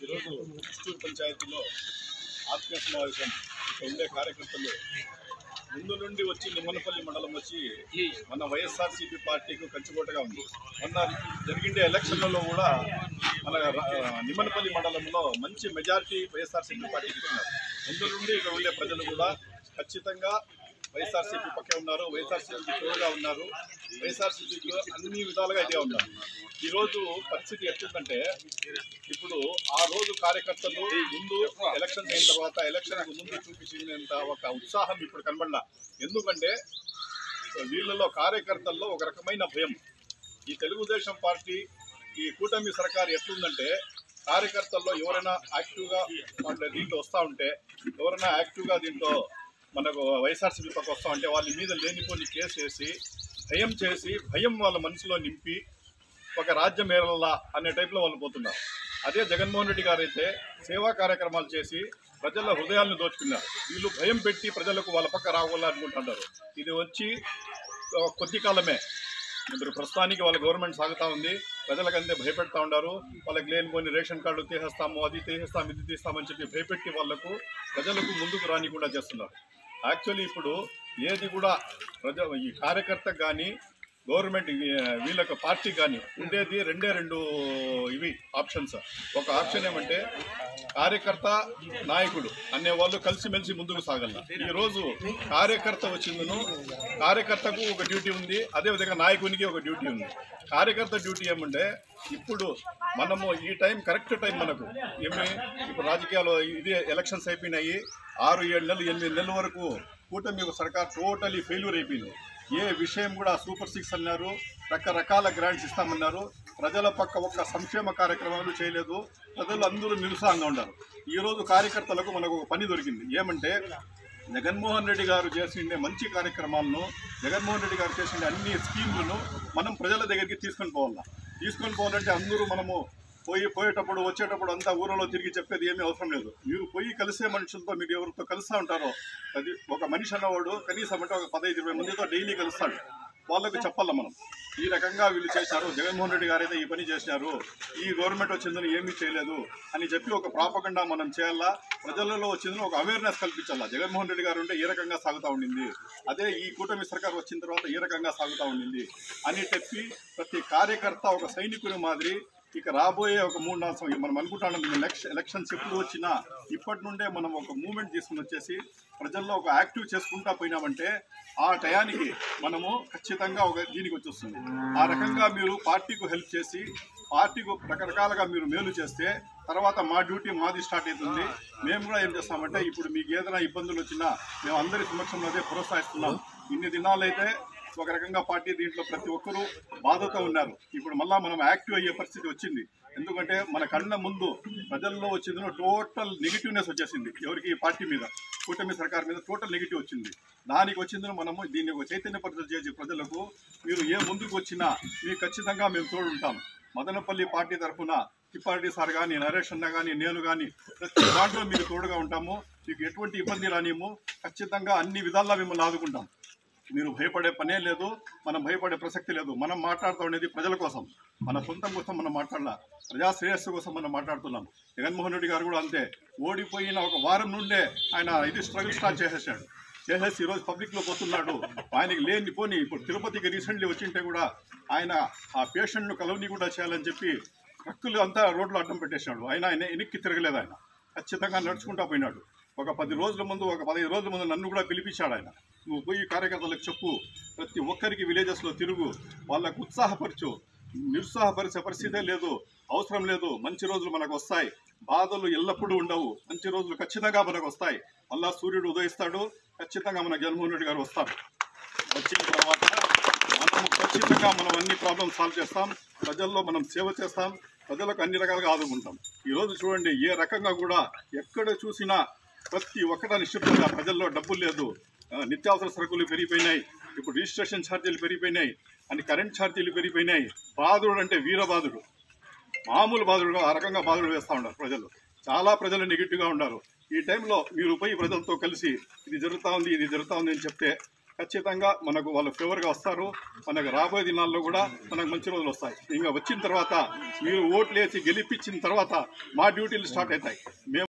ఈరోజు చిత్తూరు పంచాయతీలో ఆత్మీయ సమావేశం ఉండే కార్యకర్తలు ముందు నుండి వచ్చి నిమ్మనపల్లి మండలం వచ్చి మన వైఎస్ఆర్సీపీ పార్టీకి కంచుకోటగా ఉంది. మొన్న జరిగిండే ఎలక్షన్లలో కూడా మన నిమ్మనపల్లి మండలంలో మంచి మెజారిటీ వైఎస్ఆర్సీపీ పార్టీకి ఇస్తున్నారు. ముందు నుండి ఇక్కడ ఉండే ప్రజలు కూడా ఖచ్చితంగా వైఎస్ఆర్సీపీ పక్కే ఉన్నారు, వైఎస్ఆర్సీపీ తోడుగా ఉన్నారు, వైఎస్ఆర్సీపీకి అన్ని విధాలుగా ఇదే ఉన్నారు. ఈరోజు పరిస్థితి ఎట్లుందంటే ఇప్పుడు ఆ రోజు కార్యకర్తలు ముందు ఎలక్షన్ అయిన తర్వాత ఎలక్షన్కు ముందు చూపించినంత ఒక ఉత్సాహం ఇప్పుడు కనబడలా. ఎందుకంటే వీళ్ళలో కార్యకర్తల్లో ఒక రకమైన భయం. ఈ తెలుగుదేశం పార్టీ ఈ కూటమి సర్కారు ఎట్లుందంటే కార్యకర్తల్లో ఎవరైనా యాక్టివ్గా దీంట్లో వస్తూ ఉంటే, ఎవరైనా యాక్టివ్గా దీంట్లో మనకు వైఎస్ఆర్సీపీ పక్క వస్తూ ఉంటే వాళ్ళ మీద లేనిపోని కేసు వేసి భయం చేసి భయం వాళ్ళ మనసులో నింపి ఒక రాజ్యం ఏరల్లా అనే టైప్లో వాళ్ళు పోతున్నారు. అదే జగన్మోహన్ రెడ్డి గారు అయితే సేవా కార్యక్రమాలు చేసి ప్రజల హృదయాలను దోచుకున్నారు. వీళ్ళు భయం పెట్టి ప్రజలకు వాళ్ళ పక్క రావాలనుకుంటున్నారు. ఇది వచ్చి కొద్ది కాలమే. ఇప్పుడు ప్రస్తుతానికి వాళ్ళ గవర్నమెంట్ సాగుతూ ఉంది, ప్రజలకంతే భయపెడతా ఉన్నారు. వాళ్ళకి లేనిపోని రేషన్ కార్డు తీసేస్తాము, అది తీసేస్తాము, ఇది తీస్తామని చెప్పి భయపెట్టి వాళ్ళకు ప్రజలకు ముందుకు రానికుండా చేస్తున్నారు. యాక్చువల్లీ ఇప్పుడు ఏది కూడా ఈ కార్యకర్తకు కానీ గవర్నమెంట్ వీళ్ళకి పార్టీ కానీ ఉండేది రెండు ఇవి ఆప్షన్స్. ఒక ఆప్షన్ ఏమంటే కార్యకర్త నాయకుడు అనేవాళ్ళు కలిసిమెలిసి ముందుకు సాగల. ఈరోజు కార్యకర్త వచ్చిందను కార్యకర్తకు ఒక డ్యూటీ ఉంది, అదేవిధంగా నాయకునికి ఒక డ్యూటీ ఉంది. కార్యకర్త డ్యూటీ ఏమంటే ఇప్పుడు మనము ఈ టైం కరెక్ట్ టైం మనకు ఇప్పుడు రాజకీయాలు ఇదే ఎలక్షన్స్ అయిపోయినాయి. 6, 7 నెలలు 8 నెలల వరకు కూటమి సర్కార్ టోటలీ ఫెయిల్యూర్ అయిపోయింది. ఏ విషయం కూడా సూపర్ 6 అన్నారు, రకరకాల గ్రాంట్స్ ఇస్తామన్నారు, ప్రజల పక్క ఒక్క సంక్షేమ కార్యక్రమాలు చేయలేదు. ప్రజలు అందరూ నిరుత్సాహంగా ఉన్నారు. ఈరోజు కార్యకర్తలకు మనకు ఒక పని దొరికింది. ఏమంటే జగన్మోహన్ రెడ్డి గారు చేసిండే మంచి కార్యక్రమాలను, జగన్మోహన్ రెడ్డి గారు చేసిండే అన్ని స్కీములను మనం ప్రజల దగ్గరికి తీసుకొని పోవాలంటే అందరూ మనము పోయేటప్పుడు వచ్చేటప్పుడు అంతా ఊరిలో తిరిగి చెప్పేది ఏమీ అవసరం లేదు. మీరు పోయి కలిసే మనుషులతో మీరు ఎవరితో కలుస్తూ ఉంటారో, అది ఒక మనిషి అన్నవాడు కనీసం అంటే ఒక 15-20 మందితో డైలీ కలుస్తాడు. వాళ్ళకు చెప్పాల మనం ఈ రకంగా వీళ్ళు చేశారు, జగన్మోహన్ రెడ్డి గారు అయితే ఈ పని చేసినారు, ఈ గవర్నమెంట్ వచ్చిందని ఏమీ చేయలేదు అని చెప్పి ఒక ప్రాపగండా మనం చేయాలా. ప్రజలలో వచ్చిందని ఒక అవేర్నెస్ కల్పించాలా. జగన్మోహన్ రెడ్డి గారు ఉంటే ఏ రకంగా సాగుతూ ఉండింది, అదే ఈ కూటమి సర్కార్ వచ్చిన తర్వాత ఏ రకంగా సాగుతూ ఉండింది అని చెప్పి ప్రతి కార్యకర్త ఒక సైనికుని మాదిరి ఇక రాబోయే ఒక 3-4 సంవత్సరం మనం అనుకుంటున్నాం. ఎలక్షన్స్ ఎప్పుడు వచ్చినా ఇప్పటి నుండే మనం ఒక మూమెంట్ తీసుకుని వచ్చేసి ప్రజల్లో ఒక యాక్టివ్ చేసుకుంటా పోయినామంటే ఆ టయానికి మనము ఖచ్చితంగా ఒక దీనికి వచ్చేస్తుంది. ఆ రకంగా మీరు పార్టీకు హెల్ప్ చేసి పార్టీకు రకరకాలుగా మీరు మేలు చేస్తే తర్వాత మా డ్యూటీ మాది స్టార్ట్ అవుతుంది. మేము కూడా ఏం చేస్తామంటే ఇప్పుడు మీకు ఏదైనా ఇబ్బందులు వచ్చినా మేము అందరి సమక్షంలో అదే ప్రోత్సహిస్తున్నాం. ఇన్ని దినాలైతే ఒక రకంగా పార్టీ దీంట్లో ప్రతి ఒక్కరూ బాధతో ఉన్నారు. ఇప్పుడు మళ్ళీ మనం యాక్టివ్ అయ్యే పరిస్థితి వచ్చింది. ఎందుకంటే మన కళ్ళ ముందు ప్రజల్లో వచ్చిందో టోటల్ నెగిటివ్నెస్ వచ్చేసింది. ఎవరికి ఈ పార్టీ మీద, కూటమి సర్కార్ మీద టోటల్ నెగిటివ్ వచ్చింది. దానికి వచ్చిందో మనము దీన్ని ఒక చైతన్యపరిచయం చేసి ప్రజలకు మీరు ఏ ముందుకు వచ్చినా మీకు ఖచ్చితంగా మేము తోడుంటాం. మదనపల్లి పార్టీ తరఫున తిప్పారెడ్డి సార్ కానీ, నరేష్ అన్న కానీ, నేను కానీ ప్రతి దాంట్లో మీకు తోడుగా ఉంటాము. మీకు ఎటువంటి ఇబ్బంది రానియము. ఖచ్చితంగా అన్ని విధాల్లో మిమ్మల్ని ఆదుకుంటాం. మీరు భయపడే పనే లేదు, మనం భయపడే ప్రసక్తి లేదు. మనం మాట్లాడుతూ ఉండేది ప్రజల కోసం, మన సొంతం కోసం మనం మాట్లాడాల, ప్రజా శ్రేయస్సు కోసం మనం మాట్లాడుతున్నాం. జగన్మోహన్ రెడ్డి గారు కూడా అంతే. ఓడిపోయిన ఒక వారం నుండే ఆయన స్ట్రగుల్ స్టార్ట్ చేసేసి ఈరోజు పబ్లిక్లో పోతున్నాడు. ఆయనకి లేనిపోని ఇప్పుడు తిరుపతికి రీసెంట్లీ వచ్చింటే కూడా ఆయన ఆ పేషెంట్ను కలవని కూడా చేయాలని చెప్పి ట్రక్కులు అంతా రోడ్లో అడ్డం పెట్టేశాడు. ఆయన వెనక్కి తిరగలేదు. ఆయన ఖచ్చితంగా నడుచుకుంటా పోయినాడు. ఒక 10 రోజుల ముందు, ఒక 15 రోజుల ముందు నన్ను కూడా పిలిపించాడు ఆయన. నువ్వు పోయి కార్యకర్తలకు చెప్పు, ప్రతి ఒక్కరికి విలేజెస్లో తిరుగు, వాళ్ళకు ఉత్సాహపరచు. నిరుత్సాహపరిచే పరిస్థితే లేదు, అవసరం లేదు. మంచి రోజులు మనకు వస్తాయి, బాధలు ఎల్లప్పుడూ ఉండవు. మంచి రోజులు ఖచ్చితంగా మనకు వస్తాయి. మళ్ళా సూర్యుడు ఉదయిస్తాడు, ఖచ్చితంగా మన జగన్మోహన్ రెడ్డి గారు వస్తారు. వచ్చిన తర్వాత మనము ఖచ్చితంగా మనం అన్ని ప్రాబ్లమ్స్ సాల్వ్ చేస్తాం. ప్రజల్లో మనం సేవ చేస్తాం, ప్రజలకు అన్ని రకాలుగా ఆదుకుంటాం. ఈరోజు చూడండి, ఏ రకంగా కూడా ఎక్కడ చూసినా ప్రతి ఒక్కట నిశ్చితంగా ప్రజల్లో డబ్బులు లేదు. నిత్యావసర సరుకులు పెరిగిపోయినాయి, ఇప్పుడు రిజిస్ట్రేషన్ ఛార్జీలు పెరిగిపోయినాయి, అని కరెంట్ ఛార్జీలు పెరిగిపోయినాయి. బాధుడు అంటే వీరబాధుడు, మామూలు బాధుడు ఆ రకంగా బాధుడు వేస్తూ ఉన్నారు ప్రజలు. చాలా ప్రజలు నెగిటివ్గా ఉన్నారు. ఈ టైంలో మీరు పోయి ప్రజలతో కలిసి ఇది జరుగుతూ ఉంది అని చెప్తే ఖచ్చితంగా మనకు వాళ్ళు ఫేవర్గా వస్తారు. మనకు రాబోయే దినాల్లో కూడా మనకు మంచి రోజులు వస్తాయి. ఇంకా వచ్చిన తర్వాత మీరు ఓట్లు వేసి గెలిపించిన తర్వాత మా డ్యూటీలు స్టార్ట్ అవుతాయి. మేము